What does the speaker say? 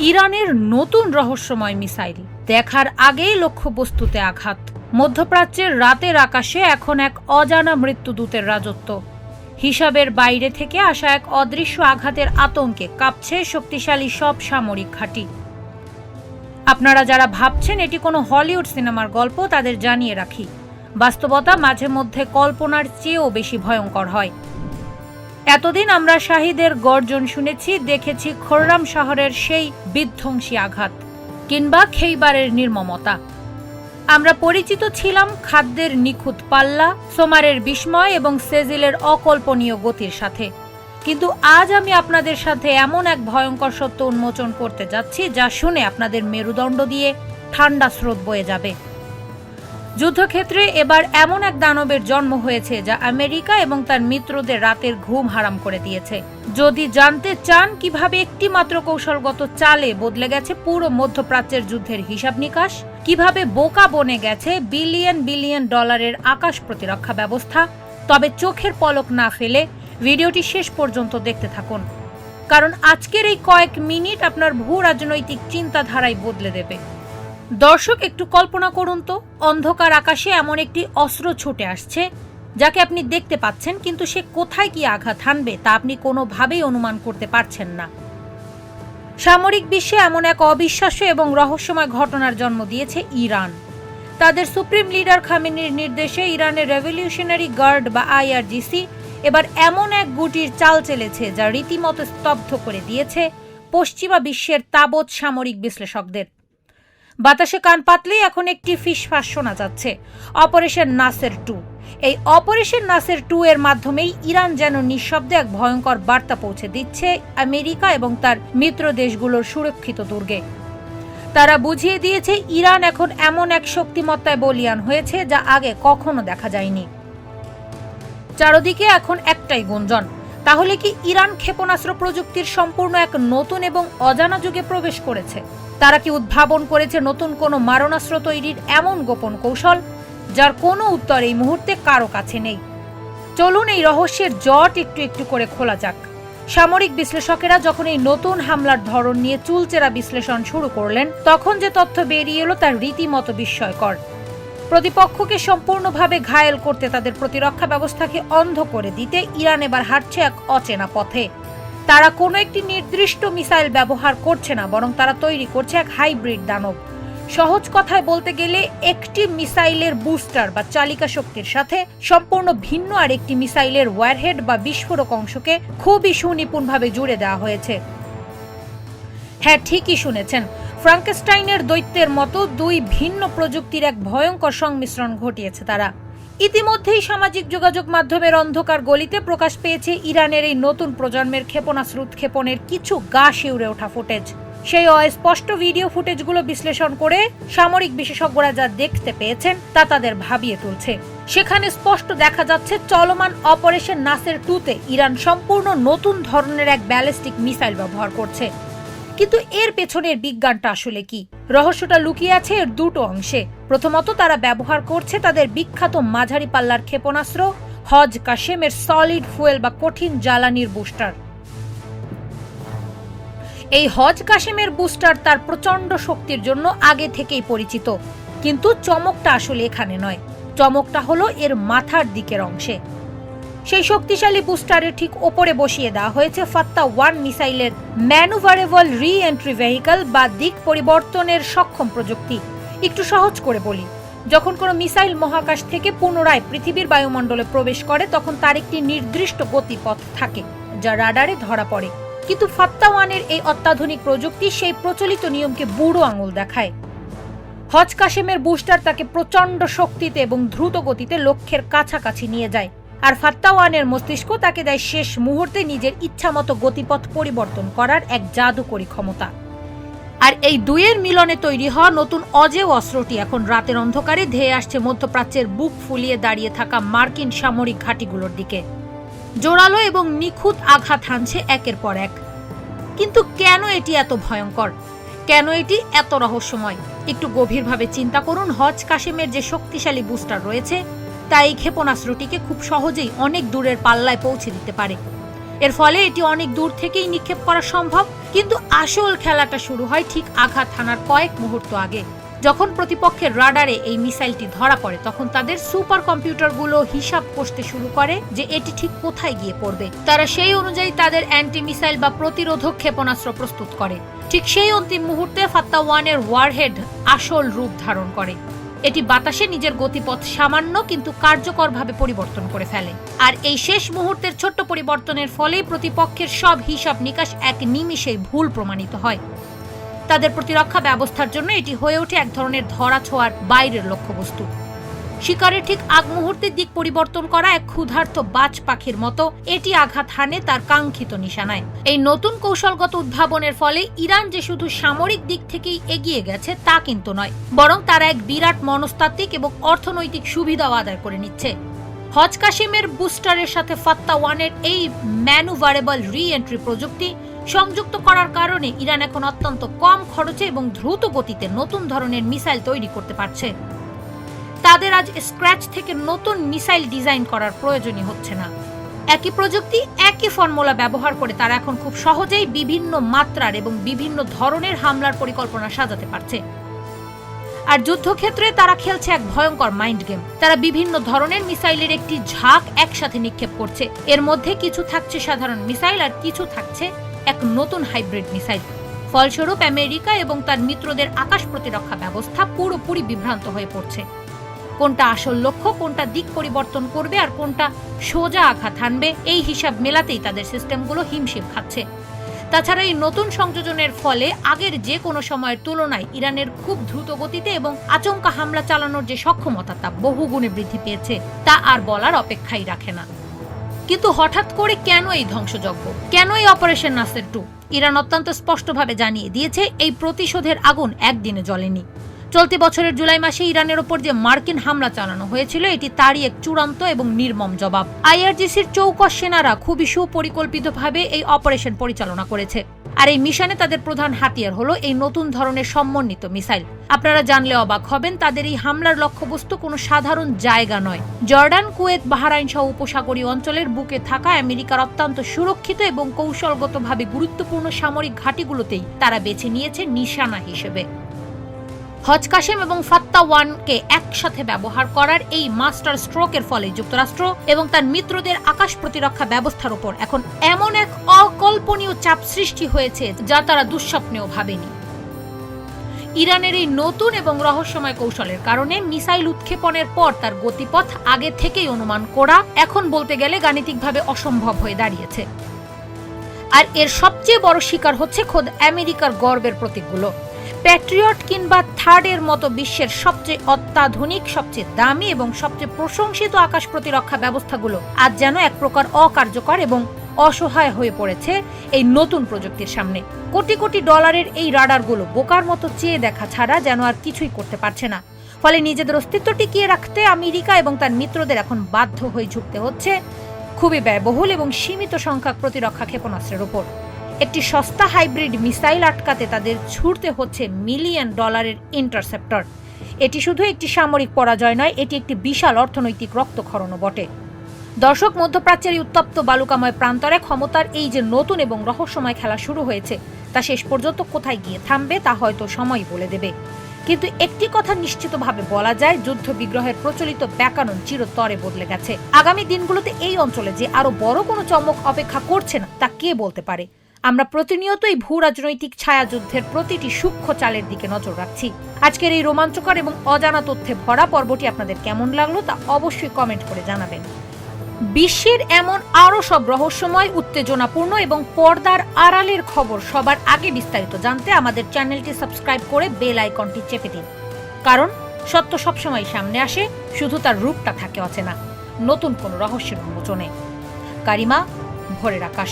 ইরানের নতুন রহস্যময় মিসাইল দেখার আগেই লক্ষ্যবস্তুতে আঘাত। মধ্যপ্রাচ্যের রাতের আকাশে এখন এক অজানা মৃত্যুদূতের রাজত্ব। হিসাবের বাইরে থেকে আসা এক অদৃশ্য আঘাতের আতঙ্কে কাঁপছে শক্তিশালী সব সামরিক ঘাঁটি। আপনারা যারা ভাবছেন এটি কোনো হলিউড সিনেমার গল্প, তাদের জানিয়ে রাখি, বাস্তবতা মাঝে মধ্যে কল্পনার চেয়েও বেশি ভয়ঙ্কর হয়। এতদিন আমরা শাহিদের গর্জন শুনেছি, দেখেছি খোররাম শহরের সেই বিধ্বংসী আঘাত কিংবা খেইবারের নির্মমতা। আমরা পরিচিত ছিলাম খাদ্যের নিখুঁত পাল্লা, সোমারের বিস্ময় এবং সেজিলের অকল্পনীয় গতির সাথে। কিন্তু আজ আমি আপনাদের সাথে এমন এক ভয়ঙ্কর সত্য উন্মোচন করতে যাচ্ছি যা শুনে আপনাদের মেরুদণ্ড দিয়ে ঠান্ডা স্রোত বয়ে যাবে। যুদ্ধক্ষেত্রে এবার এমন এক দানবের জন্ম হয়েছে যা আমেরিকা এবং তার মিত্রদের রাতের ঘুম হারাম করে দিয়েছে। যদি জানতে চান কিভাবে একটি মাত্র কৌশলগত চালে বদলে গেছে পুরো মধ্যপ্রাচ্যের যুদ্ধের হিসাব নিকাশ, কিভাবে বোকা বনে গেছে বিলিয়ন বিলিয়ন ডলারের আকাশ প্রতিরক্ষা ব্যবস্থা, তবে চোখের পলক না ফেলে ভিডিওটি শেষ পর্যন্ত দেখতে থাকুন, কারণ আজকের এই কয়েক মিনিট আপনার ভূ রাজনৈতিক চিন্তাধারাই বদলে দেবে। দর্শক, একটু কল্পনা করুন তো, অন্ধকার আকাশে এমন একটি অস্ত্র ছুটে আসছে যাকে আপনি দেখতে পাচ্ছেন, কিন্তু সে কোথায় কি আঘাত হানবে তা আপনি কোনোভাবেই অনুমান করতে পারছেন না। সামরিক বিশ্বে এমন এক অবিশ্বাস্য এবং রহস্যময় ঘটনার জন্ম দিয়েছে ইরান। তাদের সুপ্রিম লিডার খামেনির নির্দেশে ইরানের রেভলিউশনারি গার্ড বা IRGC এবার এমন এক গুটির চাল চেলেছে যা রীতিমতো স্তব্ধ করে দিয়েছে পশ্চিমা বিশ্বের তাবৎ সামরিক বিশ্লেষকদের। বাতাসে কান পাতলেই এখন একটি ফিসফাস শোনা যাচ্ছে, অপারেশন নাসের 2। এই অপারেশন নাসের 2 এর মাধ্যমেই ইরান যেন নিঃশব্দে এক ভয়ঙ্কর বার্তা পৌঁছে দিচ্ছে আমেরিকা এবং তার মিত্র দেশগুলোর সুরক্ষিত দুর্গে। তারা বুঝিয়ে দিয়েছে ইরান এখন এমন এক শক্তিমত্তায় বলীয়ান হয়েছে যা আগে কখনো দেখা যায়নি। চারদিকে এখন একটাই গুঞ্জন, তাহলে কি ইরান ক্ষেপণাস্ত্র প্রযুক্তির সম্পূর্ণ এক নতুন এবং অজানা যুগে প্রবেশ করেছে? তারা কি উদ্ভাবন করেছে নতুন কোনো মারণাস্ত্র তৈরির এমন গোপন কৌশল যার কোনো উত্তর এই মুহূর্তে কারো কাছে নেই? চলুন এই রহস্যের জট একটু একটু করে খোলা যাক। সামরিক বিশ্লেষকেরা যখন এই নতুন হামলার ধরন নিয়ে চুলচেরা বিশ্লেষণ শুরু করলেন, তখন যে তথ্য বেরিয়ে এলো তার রীতিমতো বিস্ময়কর। প্রতিপক্ষকে সম্পূর্ণভাবে ঘায়েল করতে, তাদের প্রতিরক্ষা ব্যবস্থাকে অন্ধ করে দিতে ইরান এবার হাঁটছে এক অচেনা পথে। তারা কোনো একটি নির্দিষ্ট মিসাইল ব্যবহার করছে না, বরং তারা তৈরি করছে এক হাইব্রিড দানব। সহজ কথায় বলতে গেলে একটি মিসাইলের বুস্টার বা চালিকা শক্তির সাথে সম্পূর্ণ ভিন্ন আর একটি মিসাইলের ওয়ারহেড বা বিস্ফোরক অংশকে খুবই সুনিপুণভাবে জুড়ে দেওয়া হয়েছে। হ্যাঁ, ঠিকই শুনেছেন, ফ্রাঙ্কেস্টাইনের দৈত্যের মতো দুই ভিন্ন প্রযুক্তির এক ভয়ঙ্কর সংমিশ্রণ ঘটিয়েছে তারা। ইতিমধ্যেই সামাজিক যোগাযোগ মাধ্যমের অন্ধকার গলিতে প্রকাশ পেয়েছে ইরানের এই নতুন প্রজন্মের ক্ষেপণাস্ত্র উৎক্ষেপণের কিছু গা শিউরে ওঠা ফুটেজ। সেই অস্পষ্ট ভিডিও ফুটেজগুলো বিশ্লেষণ করে সামরিক বিশেষজ্ঞরা যা দেখতে পেয়েছেন তা তাদের ভাবিয়ে তুলছে। সেখানে স্পষ্ট দেখা যাচ্ছে চলমান অপারেশন নাসের 2-তে ইরান সম্পূর্ণ নতুন ধরনের এক ব্যালিস্টিক মিসাইল ব্যবহার করছে। কিন্তু এর পেছনের বিজ্ঞানটা আসলে কি? রহস্যটা লুকিয়ে আছে এর দুটো অংশে। প্রথমত, তারা ব্যবহার করছে তাদের বিখ্যাত মাঝারি পাল্লার ক্ষেপণাস্ত্র হজ কাশেমের সলিড ফুয়েল বা কঠিন জ্বালানির বুস্টার। এই হজ কাশেমের বুস্টার তার প্রচন্ড শক্তির জন্য আগে থেকেই পরিচিত, কিন্তু চমকটা আসলে এখানে নয়। চমকটা হলো এর মাথার দিকের অংশে। সেই শক্তিশালী বুস্টারের ঠিক ওপরে বসিয়ে দেওয়া হয়েছে ফাত্তা 1 মিসাইলের ম্যানুভারেবল রি এন্ট্রি ভেহিকল বা দিক পরিবর্তনের সক্ষম প্রযুক্তি। একটু সহজ করে বলি, যখন কোনো মিসাইল মহাকাশ থেকে পুনরায় পৃথিবীর বায়ুমণ্ডলে প্রবেশ করে তখন তার একটি নির্দিষ্ট গতিপথ থাকে যা রাডারে ধরা পড়ে। কিন্তু ফাত্তা 1-এর এই অত্যাধুনিক প্রযুক্তি সেই প্রচলিত নিয়মকে বুড়ো আঙুল দেখায়। হজ কাশেমের বুস্টার তাকে প্রচন্ড শক্তিতে এবং দ্রুত গতিতে লক্ষ্যের কাছাকাছি নিয়ে যায়, আর ফাত্তা 1-এর মস্তিষ্ক তাকে দেয় শেষ মুহূর্তে নিজের ইচ্ছামতো গতিপথ পরিবর্তন করার এক জাদুকরী ক্ষমতা। আর এই দুইয়ের মিলনে তৈরি হওয়া নতুন অজেয় অস্ত্রটি এখন রাতের অন্ধকারে ধেয়ে আসছে মধ্যপ্রাচ্যের বুক ফুলিয়ে দাঁড়িয়ে থাকা মার্কিন সামরিক ঘাঁটিগুলোর দিকে। জোরালো এবং নিখুঁত আঘাত হানছে একের পর এক। কিন্তু কেন এটি এত ভয়ঙ্কর? কেন এটি এত রহস্যময়? একটু গভীরভাবে চিন্তা করুন। হজ কাশেমের যে শক্তিশালী বুস্টার রয়েছে তা এই ক্ষেপণাস্ত্রটিকে খুব সহজেই অনেক দূরের পাল্লায় পৌঁছে দিতে পারে। এর ফলে এটি অনেক দূর থেকেই নিক্ষেপ করা সম্ভব। কিন্তু আসল খেলাটা শুরু হয় ঠিক আঘাত হানার কয়েক মুহূর্ত আগে। যখন প্রতিপক্ষের রাডারে এই মিসাইলটি ধরা পড়ে তখন তাদের সুপার কম্পিউটারগুলো হিসাব কষতে শুরু করে যে এটি ঠিক কোথায় গিয়ে পড়বে। তারা সেই অনুযায়ী তাদের অ্যান্টি মিসাইল বা প্রতিরোধক ক্ষেপণাস্ত্র প্রস্তুত করে। ঠিক সেই অন্তিম মুহূর্তে ফাত্তা-1 ওয়ারহেড আসল রূপ ধারণ করে। এটি বাতাসে নিজের গতিপথ সামান্য কিন্তু কার্যকরভাবে পরিবর্তন করে ফেলে। আর এই শেষ মুহূর্তের ছোট্ট পরিবর্তনের ফলেই প্রতিপক্ষের সব হিসাব নিকাশ এক নিমিষেই ভুল প্রমাণিত হয়। তাদের প্রতিরক্ষা ব্যবস্থার জন্য এটি হয়ে ওঠে এক ধরনের ধরাছোঁয়ার বাইরের লক্ষ্যবস্তু। শিকারের ঠিক আগ মুহূর্তের দিক পরিবর্তন করা এক ক্ষুধার্ত বাজ পাখির মতো এটি আঘাত হানে তার কাঙ্ক্ষিত নিশানায়। এই নতুন কৌশলগত উদ্ভাবনের ফলে ইরান যে শুধু সামরিক দিক থেকেই এগিয়ে গেছে তা কিন্তু নয়, বরং তারা এক বিরাট মনস্তাত্ত্বিক এবং অর্থনৈতিক সুবিধাও আদায় করে নিচ্ছে। হজ কাসিমের বুস্টারের সাথে ফাত্তা-1 এই ম্যানুভারেবল রি এন্ট্রি প্রযুক্তি সংযুক্ত করার কারণে ইরান এখন অত্যন্ত কম খরচে এবং দ্রুত গতিতে নতুন ধরনের মিসাইল তৈরি করতে পারছে। তাদের আজ স্ক্র্যাচ থেকে নতুন মিসাইল ডিজাইন করার প্রয়োজনই হচ্ছে না। একই প্রযুক্তি, একই ফর্মুলা ব্যবহার করে তারা এখন খুব সহজেই বিভিন্ন মাত্রার এবং বিভিন্ন ধরনের হামলার পরিকল্পনা সাজাতে পারছে। আর যুদ্ধক্ষেত্রে তারা খেলছে এক ভয়ঙ্কর মাইন্ড গেম। তারা বিভিন্ন ধরনের মিসাইলের একটি ঝাঁক একসাথে নিক্ষেপ করছে। এর মধ্যে কিছু থাকছে সাধারণ মিসাইল আর কিছু থাকছে এক নতুন হাইব্রিড মিসাইল। ফলস্বরূপ আমেরিকা এবং তার মিত্রদের আকাশ প্রতিরক্ষা ব্যবস্থা পুরোপুরি বিভ্রান্ত হয়ে পড়ছে। কোনটা আসল লক্ষ্য, কোনটা দিক পরিবর্তন করবে আর কোনটা সোজা আঘাত হানবে, এই হিসাব মেলাতেই তাদের সিস্টেমগুলো হিমশিম খাচ্ছে। তাছাড়া এই নতুন সংযোজনের ফলে আগের যে কোনো সময়ের তুলনায় ইরানের খুব দ্রুত গতিতে এবং আচমকা হামলা চালানোর যে সক্ষমতা তা বহুগুণে বৃদ্ধি পেয়েছে, তা আর বলার অপেক্ষাই রাখে না। কিন্তু হঠাৎ করে কেন এই ধ্বংসযজ্ঞ, কেন এই অপারেশন নাসের 2? ইরান অত্যন্ত স্পষ্টভাবে জানিয়ে দিয়েছে এই প্রতিশোধের আগুন একদিনে জ্বলেনি। চলতি বছরের জুলাই মাসে ইরানের ওপর যে মার্কিন হামলা চালানো হয়েছিল এটি তারই এক চূড়ান্ত এবং নির্মম জবাব। আইআরজিসির চৌকস সেনারা খুবই সুপরিকল্পিতভাবে এই অপারেশন পরিচালনা করেছে। আর এই মিশনে তাদের প্রধান হাতিয়ার হলো এই নতুন ধরনের সমন্বিত মিসাইল। আপনারা জানলে অবাক হবেন, তাদের এই হামলার লক্ষ্যবস্তু কোনো সাধারণ জায়গা নয়। জর্ডান, কুয়েত, বাহরাইন সহ উপসাগরীয় অঞ্চলের বুকে থাকা আমেরিকার অত্যন্ত সুরক্ষিত এবং কৌশলগতভাবে গুরুত্বপূর্ণ সামরিক ঘাঁটিগুলোতেই তারা বেছে নিয়েছে নিশানা হিসেবে। হজ কাসেম এবং ফাত্তা-1কে একসাথে ব্যবহার করার এই মাস্টার স্ট্রোকের ফলে যুক্তরাষ্ট্র এবং তার মিত্রদের আকাশ প্রতিরক্ষা ব্যবস্থার উপর এখন এমন এক অকল্পনীয় চাপ সৃষ্টি হয়েছে যা তারা দুঃস্বপ্নেও ভাবেনি। ইরানের এই নতুন এবং রহস্যময় কৌশলের কারণে মিসাইল উৎক্ষেপণের পর তার গতিপথ আগে থেকেই অনুমান করা এখন বলতে গেলে গাণিতিকভাবে অসম্ভব হয়ে দাঁড়িয়েছে। আর এর সবচেয়ে বড় শিকার হচ্ছে খোদ আমেরিকার গর্বের প্রতীকগুলো। প্যাট্রিয়ট কিংবা থার্ডের মতো বিশ্বের সবচেয়ে অত্যাধুনিক, সবচেয়ে দামি এবং সবচেয়ে প্রশংসিত আকাশ প্রতিরক্ষা ব্যবস্থাগুলো আজ যেন এক প্রকার অকার্যকর এবং অসহায় হয়ে পড়েছে এই নতুন প্রযুক্তির সামনে। কোটি কোটি ডলারের এই রাডারগুলো বোকার মতো চেয়ে দেখা ছাড়া যেন আর কিছুই করতে পারছে না। ফলে নিজেদের অস্তিত্ব টিকিয়ে রাখতে আমেরিকা এবং তার মিত্রদের এখন বাধ্য হয়ে ঝুঁকতে হচ্ছে খুবই ব্যয়বহুল এবং সীমিত সংখ্যক প্রতিরক্ষা ক্ষেপণাস্ত্রের উপর। একটি সস্তা হাইব্রিড মিসাইল আটকাতে তাদের ছুটতে হচ্ছে $মিলিয়ন ইন্টারসেপ্টর। এটি শুধু একটি সামরিক পরাজয় নয়, এটি একটি বিশাল অর্থনৈতিক রক্তক্ষরণও বটে। দর্শক, মধ্যপ্রাচ্যের এই উত্তপ্ত বালুকাময় প্রান্তরে ক্ষমতার এই যে নতুন এবং রহস্যময় খেলা শুরু হয়েছে তা শেষ পর্যন্ত কোথায় গিয়ে থামবে তা হয়তো সময় বলে দেবে। কিন্তু একটি কথা নিশ্চিতভাবে বলা যায়, যুদ্ধ বিগ্রহের প্রচলিত ব্যাকরণ চিরতরে বদলে গেছে। আগামী দিনগুলোতে এই অঞ্চলে যে আরো বড় কোনো চমক অপেক্ষা করছে না তা কে বলতে পারে। আমরা প্রতিনিয়ত এই ভূ রাজনৈতিক ছায়াযুদ্ধের প্রতিটি সূক্ষ্ম চালের দিকে নজর রাখছি। আজকের এই রোমাঞ্চকর এবং অজানা তথ্যে ভরা পর্বটি আপনাদের কেমন লাগলো তা অবশ্যই কমেন্ট করে জানাবেন। বিশ্বের এমন আরো সব রহস্যময়, উত্তেজনাপূর্ণ এবং পর্দার আড়ালের খবর সবার আগে বিস্তারিত জানতে আমাদের চ্যানেলটি সাবস্ক্রাইব করে বেল আইকনটি চেপে দিন। কারণ সত্য সবসময় সামনে আসে, শুধু তার রূপটা থাকে অচেনা। নতুন কোন রহস্যের উন্মোচনে। কারিমা, ভোরের আকাশ।